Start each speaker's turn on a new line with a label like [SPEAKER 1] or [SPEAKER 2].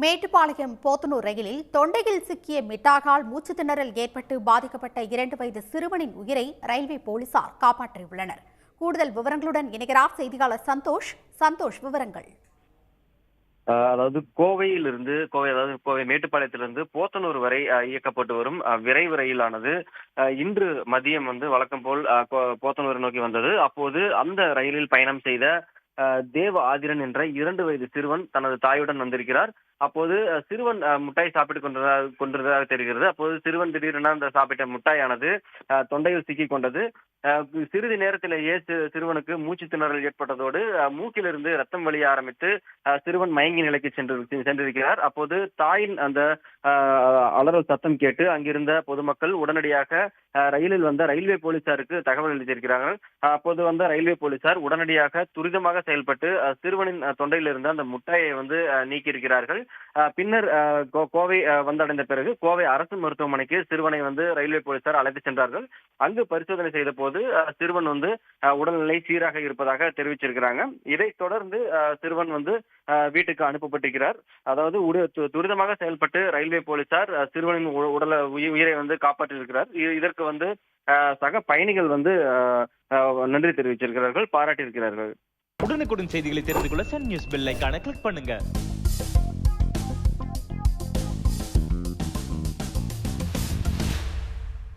[SPEAKER 1] மேட்டுப்பாளையம் போத்தனூர் ரயிலில் தொண்டையில் சிக்கிய மிட்டாகால் மூச்சு திணறல் ஏற்பட்டு பாதிக்கப்பட்ட 2 வயது சிறுவனின் உயிரை ரயில்வே போலீசார் காப்பாற்றியுள்ளனர். கூடுதல் விவரங்களுடன் இணைகிறார் செய்தியாளர் சந்தோஷ். விவரங்கள்.
[SPEAKER 2] அதாவது கோவை மேட்டுப்பாளையத்திலிருந்து போத்தனூர் வரை இயக்கப்பட்டு வரும் விரைவு ரயிலானது இன்று மதியம் வழக்கம் போல் போத்தனூரை நோக்கி வந்தது. அப்போது அந்த ரயிலில் பயணம் செய்த தேவ ஆதிரன் என்ற 2 வயது சிறுவன் தனது தாயுடன் வந்திருக்கிறார். அப்போது சிறுவன் முட்டாய் சாப்பிட்டுக் கொண்டிருந்ததாக தெரிகிறது. அப்போது சிறுவன் திடீரென அந்த சாப்பிட்ட முட்டாயானது தொண்டையில் சிக்கிக் கொண்டது. சிறிது நேரத்திலேயே சிறுவனுக்கு மூச்சு திணறல் ஏற்பட்டதோடு மூக்கிலிருந்து ரத்தம் வழிய ஆரம்பித்து சிறுவன் மயங்கி நிலைக்கு சென்றிருக்கிறார். அப்போது தாயின் அந்த அலறல் சத்தம் கேட்டு அங்கிருந்த பொதுமக்கள் உடனடியாக ரயிலில் வந்த ரயில்வே போலீசாருக்கு தகவல் அளித்திருக்கிறார்கள். அப்போது வந்த ரயில்வே போலீசார் உடனடியாக துரிதமாக செயல்பட்டு சிறுவனின் தொண்டையில் இருந்த அந்த முட்டையை நீக்கியிருக்கிறார்கள். பின்னர் கோவை வந்தடைந்த பிறகு கோவை அரசு மருத்துவமனைக்கு சிறுவனை ரயில்வே போலீசார் அழைத்து சென்றார்கள். அங்கு பரிசோதனை செய்த போது சிறுவன் உடல்நிலை சீராக இருப்பதாக தெரிவிச்சிருக்கிறாங்க. இதைத் தொடர்ந்து சிறுவன் வீட்டுக்கு அனுப்பப்பட்டிருக்கிறார். அதாவது துரிதமாக செயல்பட்டு ரயில்வே போலீசார் சிறுவனின் உயிரை காப்பாற்றியிருக்கிறார். இதற்கு சக பயணிகள் நன்றி தெரிவிச்சிருக்கிறார்கள், பாராட்டியிருக்கிறார்கள்.
[SPEAKER 3] உடனுக்குடன் செய்திகளை தெரிந்து கொள்ள சன் நியூஸ் பெல் ஐகானை கிளிக் பண்ணுங்க.